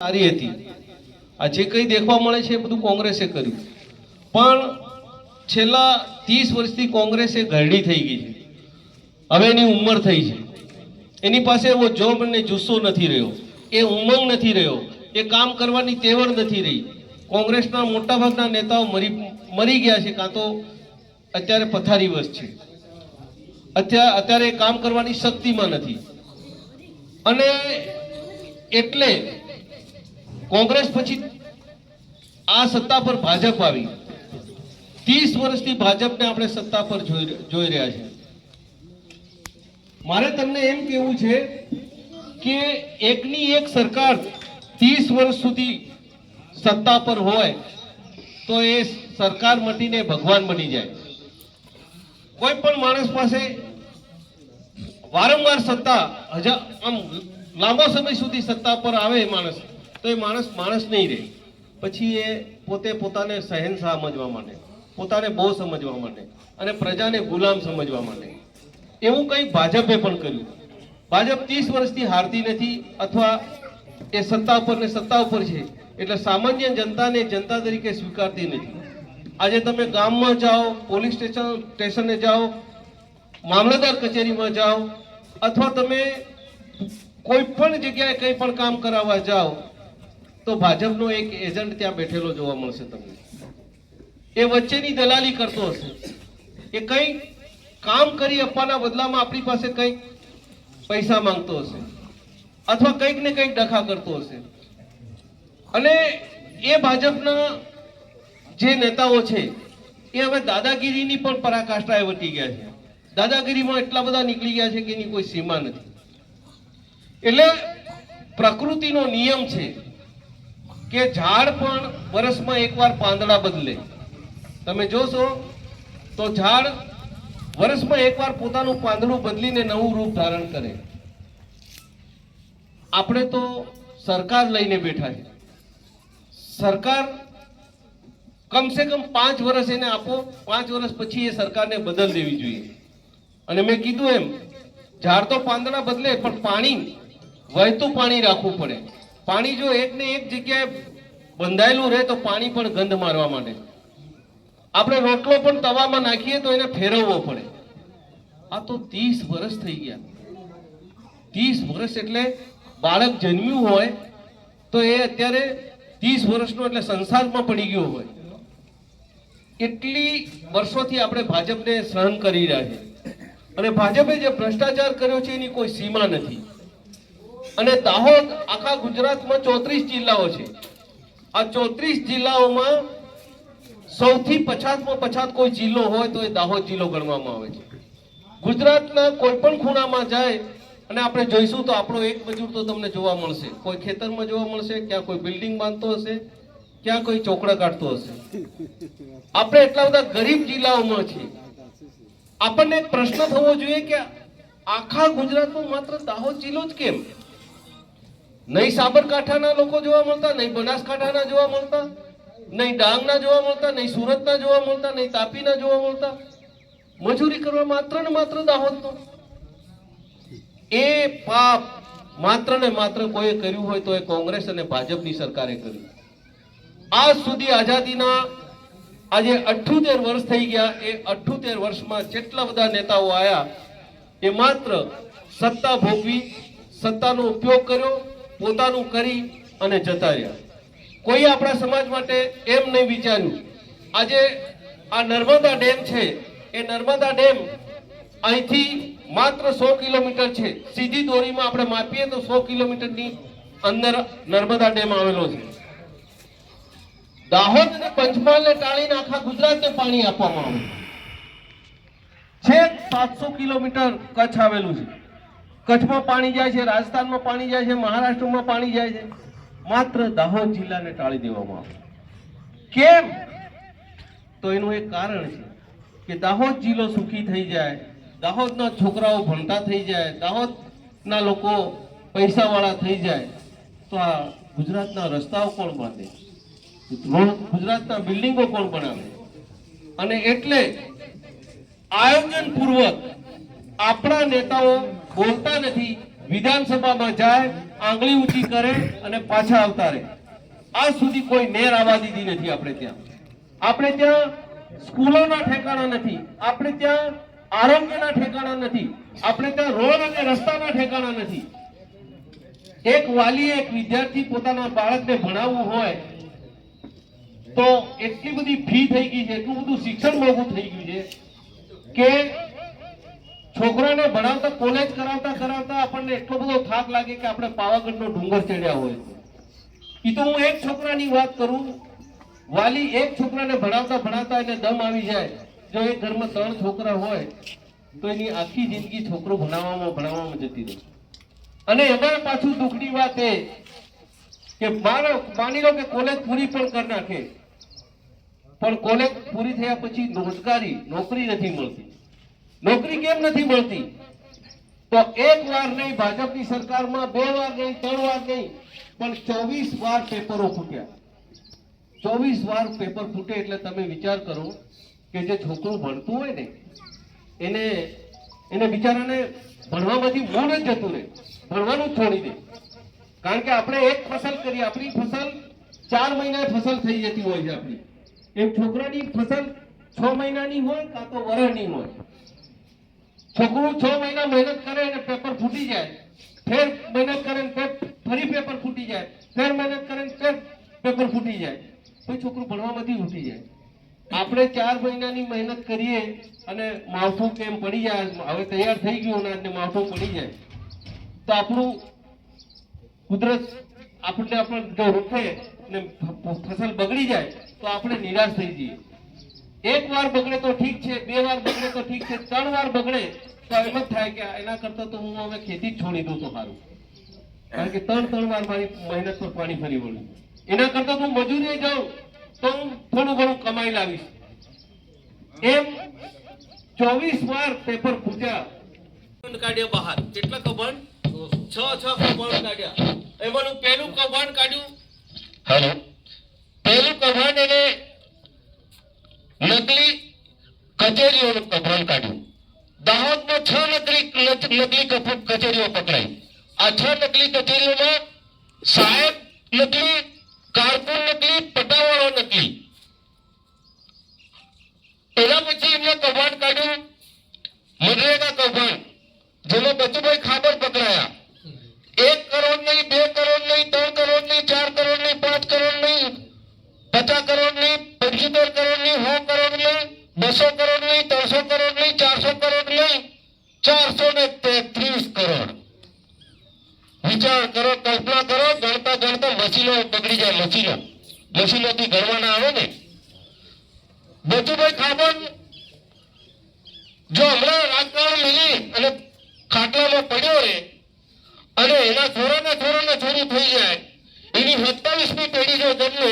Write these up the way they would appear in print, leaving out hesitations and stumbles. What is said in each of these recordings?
સારી હતી। આ જે કંઈ દેખવા મળે છે એ બધું કોંગ્રેસે કર્યું, પણ છેલ્લા 30 વર્ષથી કોંગ્રેસે ઘરડી થઈ ગઈ છે। હવે એની ઉંમર થઈ છે, એની પાસે એવો જોમ અને જુસ્સો નથી રહ્યો, એ ઉમંગ નથી રહ્યો, એ કામ કરવાની તેવડ નથી રહી। કોંગ્રેસના મોટાભાગના નેતાઓ મરી ગયા છે, કાં તો અત્યારે પથારીવશ છે, અત્યારે કામ કરવાની શક્તિમાં નથી। અને એટલે કોંગ્રેસ પછી આ સત્તા પર ભાજપ આવી। 30 વર્ષથી ભાજપને આપણે સત્તા પર જોઈ રહ્યા છે। મારે તમને એમ કહેવું છે કે એકની એક સરકાર 30 વર્ષ સુધી સત્તા પર હોય તો એ સરકાર મટીને ભગવાન બની જાય। કોઈ પણ માણસ પાસે વારંવાર સત્તા આમ લાંબો સમય સુધી સત્તા પર આવે માણસ, તો એ માણસ નહીં રહે। પછી એ પોતાને શહેનશાહ સમજવા માંડે, પોતાને બહુ સમજવા માંડે અને પ્રજાને ગુલામ સમજવા માંડે। એવું કંઈ ભાજપે પણ કર્યું। ભાજપ 30 વર્ષથી હારતી નથી, અથવા એ સત્તા ઉપર છે, એટલે સામાન્ય જનતાને જનતા તરીકે સ્વીકારતી નથી। આજે તમે ગામમાં જાઓ, પોલીસ સ્ટેશને જાઓ, મામલતદાર કચેરીમાં જાઓ, અથવા તમે કોઈ પણ જગ્યાએ કંઈ પણ કામ કરાવવા જાઓ તો ભાજપનો એક એજન્ટ ત્યાં બેઠેલો જોવા મળશે તમને। એ વચ્ચેની દલાલી કરતો હશે, એ કંઈ કામ કરી આપવાના બદલામાં આપણી પાસે કંઈક પૈસા માંગતો હશે, અથવા કંઈક ને કંઈક ડખા કરતો હશે। અને એ ભાજપના જે નેતાઓ છે એ હવે દાદાગીરીની પણ પરાકાષ્ઠાએ વટી ગયા છે। દાદાગીરીમાં એટલા બધા નીકળી ગયા છે કે એની કોઈ સીમા નથી। એટલે પ્રકૃતિનો નિયમ છે કે ઝાડ પણ વર્ષમાં એકવાર પાંદડા બદલે। તમે જોશો તો ઝાડ વર્ષમાં એકવાર પોતાનું પાંદડું બદલીને નવું રૂપ ધારણ કરે। આપણે તો સરકાર લઈને બેઠા છે, સરકાર કમસે કમ 5 વર્ષ એને આપો, 5 વર્ષ પછી એ સરકારને બદલ દેવી જોઈએ। અને મેં કીધું એમ, ઝાડ તો પાંદડા બદલે, પણ પાણી, વહેતું પાણી રાખવું પડે। પાણી જો એક ને એક જગ્યાએ બંધાયેલું રહે તો પાણી પણ ગંધ મારવા માંડે। આપણે રોટલો પણ તવામાં નાખીએ તો એને ફેરવવો પડે। આ તો 30 વર્ષ થઈ ગયા। 30 વર્ષ એટલે બાળક જન્મ્યું હોય તો એ અત્યારે 30 વર્ષનો એટલે સંસારમાં પડી ગયો હોય। એટલી વર્ષોથી આપણે ભાજપને સહન કરી રહ્યા છે, અને ભાજપે જે ભ્રષ્ટાચાર કર્યો છે એની કોઈ સીમા નથી। અને દાહોદ આખા ગુજરાતમાં 34 જિલ્લાઓ છે। આ 34 જિલ્લાઓમાં સૌથી પછાતમાં પછાત કોઈ જિલ્લો હોય તો એ દાહોદ જિલ્લો ગણવામાં આવે છે। ગુજરાતના કોઈ પણ ખૂણામાં જાય અને આપણે જોઈશું તો આપણો એક મજૂર તો તમને જોવા મળશે, કોઈ ખેતરમાં જોવા મળશે, ક્યાં કોઈ બિલ્ડિંગ બાંધતો હશે, ક્યાં કોઈ ચોકડા કાઢતો હશે। આપણે એટલા બધા ગરીબ જિલ્લાઓમાં છીએ। આપણને એક પ્રશ્ન થવો જોઈએ કે આખા ગુજરાતમાં માત્ર દાહોદ જિલ્લો જ કેમ? નહીં સાબરકાંઠાના લોકો જોવા મળતા, નહીં બનાસકાંઠાના જોવા મળતા, નહીં ડાંગના જોવા મળતા, નહીં સુરતના જોવા મળતા, નહીં તાપીના જોવા મળતા। મજૂરી કરવા માત્ર ને માત્ર દાહોદનો। એ પાપ માત્ર ને માત્ર કોઈએ કર્યું હોય તો એ કોંગ્રેસ અને ભાજપની સરકારે કર્યું। આજ સુધી આઝાદીના આજે 78 વર્ષ થઈ ગયા। એ 78 વર્ષમાં જેટલા બધા નેતાઓ આવ્યા એ માત્ર સત્તા ભોગવી, સત્તાનો ઉપયોગ કર્યો, પોતાનું કરી અને જતા રહ્યા। કોઈ આપણા સમાજ માટે એમ નહીં વિચાર્યું। આજે આ નર્મદા ડેમ છે, એ નર્મદા ડેમ અહીંથી માત્ર 100 કિલોમીટર છે। સીધી દોરીમાં આપણે માપીએ તો 100 કિલોમીટરની અંદર નર્મદા ડેમ આવેલો છે। દાહોદ અને પંચમહાલને ટાળીને આખા ગુજરાતને પાણી આપવામાં આવે છે। 700 કિલોમીટર કચ્છ આવેલું છે, કચ્છમાં પાણી જાય છે, રાજસ્થાનમાં પાણી જાય છે, મહારાષ્ટ્રમાં પાણી જાય છે। માત્ર દાહોદ જિલ્લાને ટાળી દેવામાં આવે। કેમ? તો એનું એક કારણ છે કે દાહોદ જિલ્લો સુખી થઈ જાય, દાહોદના છોકરાઓ ભણતા થઈ જાય, દાહોદના લોકો પૈસાવાળા થઈ જાય તો આ ગુજરાતના રસ્તાઓ કોણ બાંધે? ગુજરાતના બિલ્ડિંગો કોણ બનાવે? અને એટલે આયોજન પૂર્વક આપણા નેતાઓ બોલતા નથી, વિધાનસભામાં જાય, આંગળી ઊંચી કરે અને પાછા આવતા રહે. આજ સુધી કોઈ નેર આવવા દીધી નથી આપણે ત્યાં. આપણે ત્યાં સ્કૂલોના ઠેકાણા નથી, આપણે ત્યાં આરોગ્યના ઠેકાણા નથી, આપણે ત્યાં રોડ અને રસ્તાના ઠેકાણા નથી. એક વાલીએ, એક વિદ્યાર્થી પોતાના બાળકને ભણાવવું હોય તો એટલી બધી ફી થઈ ગઈ છે, એટલું બધું શિક્ષણ મોંઘું થઈ ગયું છે કે છોકરાને ભણાવતા, કોલેજ કરાવતા આપણને એટલો બધો થાક લાગે કે આપણે પાવાગઢનો ડુંગર ચડ્યા હોય. એ તો હું એક છોકરાની વાત કરું. વાલી એક છોકરાને ભણાવતા એને દમ આવી જાય. જો એક ઘરમાં 3 છોકરા હોય તો એની આખી જિંદગી છોકરો ભણાવવામાં જતી રહે. અને એમાં પાછું દુઃખની વાત એ કે માની લો કે કોલેજ પૂરી પણ કરી નાખે, પણ કોલેજ પૂરી થયા પછી નોકરી નથી મળતી. નોકરી કેમ નથી મળતી? તો એક વાર નહીં, ભાજપની સરકારમાં 2 વાર નહીં, 3 વાર નહીં, પણ 24 વાર પેપરો ફૂટ્યા. 24 વાર પેપર ફૂટે એટલે તમે વિચાર કરો કે જે છોકરું ભણતું હોય ને એને બિચારાને ભણવામાંથી મૂળ જ જતું રહે, ભણવાનું જ છોડી દે. કારણ કે આપણે એક ફસલ કરી, આપણી ફસલ 4 મહિનાએ ફસલ થઈ જતી હોય છે. આપણી એક છોકરાની ફસલ 6 મહિનાની હોય કાં તો વર્ષની હોય. છોકરું 6 મહિના મહેનત કરે અને પેપર ફૂટી જાય, ફેર મહેનત કરે ને ફરી પેપર ફૂટી જાય, ફેર મહેનત કરે ને ફેર પેપર ફૂટી જાય, કોઈ છોકરું ભણવામાંથી ઉઠી જાય. આપણે 4 મહિનાની મહેનત કરીએ અને માવઠું કેમ પડી જાય, હવે તૈયાર થઈ ગયું અને માવઠું પડી જાય તો આપણું કુદરત આપણને જો રૂઠે ને ફસલ બગડી જાય તો આપણે નિરાશ થઈ જઈએ. 1 વાર બગડે તો ઠીક છે, 2 વાર બગડે તો ઠીક છે, 3 વાર બગડે તો એમ જ થાય કે એના કરતા તો હું હવે ખેતી જ છોડી દઉં તો સારું. કારણ કે 3 વાર મારી મહેનત પર પાણી ફરી વળ્યું. એના કરતા હું મજૂરી જાઉં તો હું થોડું ઘણું કમાઈ લાવીશ. એમ 24 વાર પેપર ફૂટ્યા, કાઢ્યા બહાર. કેટલા કૌભાંડ? 6 કૌભાંડ કાઢ્યા. એમાંનું પહેલું કૌભાંડ કાઢ્યું. પહેલું કૌભાંડ એને નકલી કચેરીઓનું કૌભાંડ કાઢ્યું. દાહોદમાં 6 નકલી કચેરીઓ પકડાઈ. આ 6 નકલી કચેરીઓમાં સાહેબ નકલી, કારકુન નકલી, પટાવાળો નકલી. એના પછી એમને કૌભાંડ કાઢ્યું મનરેગા કૌભાંડ, જેમાં બચુભાઈ ખાબર પકડાયા. 1 કરોડ નહીં, 2 કરોડ નહીં, 3 કરોડ નહીં, 4 કરોડ નહીં, 5 કરોડ નહીં, 50 કરોડ નહીં, 75 કરોડ નહીં, 100 કરોડ નહીં, 200 કરોડ નહીં, 300 કરોડ નહીં, 400 કરોડ નહીં, 433 કરોડ. વિચાર કરો, કલ્પના કરો. ગણતા મશીનો બગડી જાય. મશીનોથી ગણવાના આવે ને. બચુભાઈ ખાબર જો હમણાં રાજકારણ મિલી અને ખાટલામાં પડ્યો રે અને એના થોરાને થોરી થઈ જાય, એની 27મી પેઢી જો જન્મે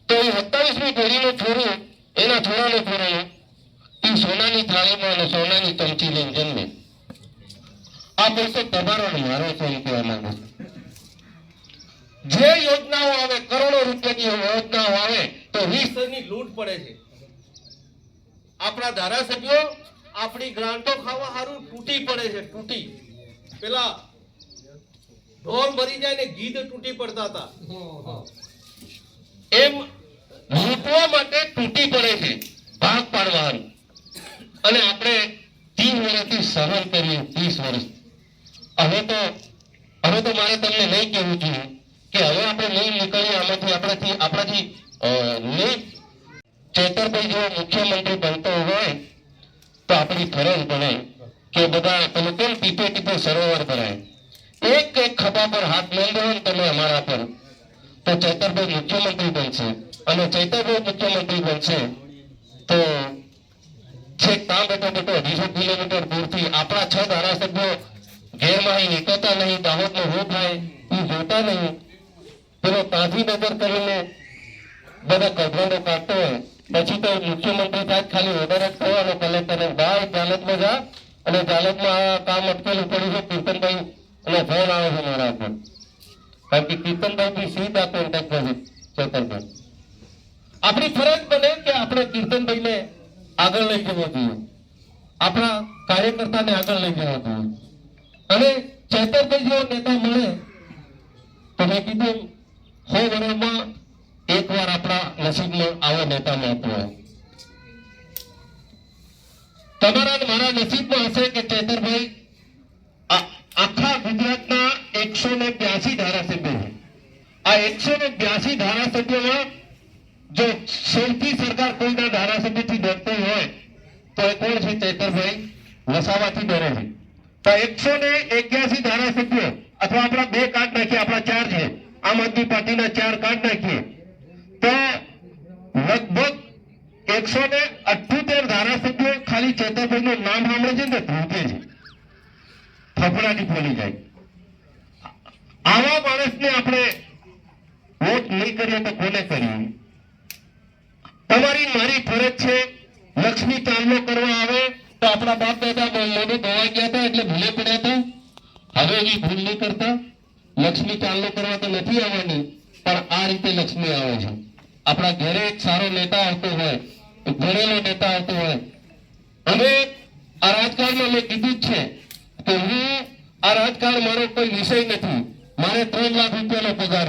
તો એ 27મી પેઢીનું થોરું એના થોરાને એ સોનાની થાળીમાં અને સોનાની ચમચી લઈને જન્મે. આ પૈસો તમારો નહીં, મારો છે એ કહેવા માંગુ છું. જે યોજનાઓ આવે, કરોડો રૂપિયાની યોજનાઓ આવે તો 20 લૂંટ પડે છે. આપણા ધારાસભ્યો આપણી ગ્રાન્ટો ખાવા સારું તૂટી પડે છે. પેલા ઢોર મરી જાય ને ગીધ તૂટી પડતા હતા એમ લૂંટવા માટે તૂટી પડે છે, ભાગ પાડવાનું. અને આપણે 30 વર્ષથી સહન કર્યું. 30 વર્ષ. હવે તો મારે તમને નહીં કહેવું જોઈએ કે હવે આપણે નહીં નીકળીએ આમાંથી. આપણાથી નહીં. ચેતરભાઈ જેવો મુખ્યમંત્રી બનતો હોય તો આપણી ફરજ બને કે બધા તમે કેમ ટીપે સરોવર ભરાય, એક ખભા પર હાથ મેળવો ને તમે અમારા પર, તો ચેતરભાઈ મુખ્યમંત્રી બનશે. અને ચેતરભાઈ મુખ્યમંત્રી બનશે તો છેક ત્યાં બેઠો 250 કિલોમીટર દૂરથી આપણા 6 ધારાસભ્યો ગેરમાહી નીકળતા નહીં, દાહોદનો શું થાય એ જોતા નહીં, પેલો ત્યાંથી નજર કરીને બધા કૌભાંડો કાઢતો હોય. પછી તો મુખ્યમંત્રી થાય ખાલી ઓર્ડર જ કરવાનો કલેક્ટરને, ભાઈ જાલતમાં જા અને જાલતમાં આ કામ અટકેલું પડ્યું છે. કીર્તનભાઈ અને ફોન આવે છે મારા પર, કારણ કે કીર્તનભાઈ બી સીધા કોન્ટેક્ટ છે ચેતનભાઈ. આપણી ફરજ બને કે આપણે કીર્તનભાઈને આગળ લઈ જવો જોઈએ, આપણા કાર્યકર્તાને આગળ લઈ જવો જોઈએ. અને ચેતરભાઈ જેવો નેતા મળે તો મેં કીધું 100 વર્ષમાં એકવાર આપણા નસીબમાં આવો નેતા મળતો હોય. તમારા ને મારા નસીબમાં હશે કે ચેતરભાઈ આખા ગુજરાતના 182 ધારાસભ્યો છે. આ 182 ધારાસભ્યોમાં જો સૌથી સરકાર કોઈના ધારાસભ્યથી ડરતો હોય તો એ કોણ છે? ચેતરભાઈ વસાવાથી ડરે છે. તો 181 ધારાસભ્યો અથવા આપણા 2 કાર્ડ નાખીએ, આપણા 4 છે, આમ આદમી પાર્ટીના 4 કાર્ડ નાખીએ તો લગભગ 178 ધારાસભ્યો ખાલી ચેતરભાઈનું નામ સાંભળે છે ને ધ્રુકે છે, ફફડાટી ફોલી જાય. આવા માણસને આપણે વોટ નહીં કરીએ તો કોને કરીએ? તમારી મારી ફરજ છે. લક્ષ્મી ચાંદલો કરવા આવે તો આપણા બાપ દાદા મોઢું ધોવાઈ ગયા હતા એટલે ભૂલે પડ્યા હતા. હવે એવી ભૂલ નહીં કરતા. લક્ષ્મી ચાંદલો કરવા તો નથી આવવાની, પણ આ રીતે લક્ષ્મી આવે છે. આપણા ઘરે એક સારો નેતા આવતો હોય, ભણેલો નેતા આવતો હોય. અને આ રાજકારણમાં મેં કીધું જ છે કે હું આ રાજકારણ મારો કોઈ વિષય નથી. મારે 3 લાખ રૂપિયાનો પગાર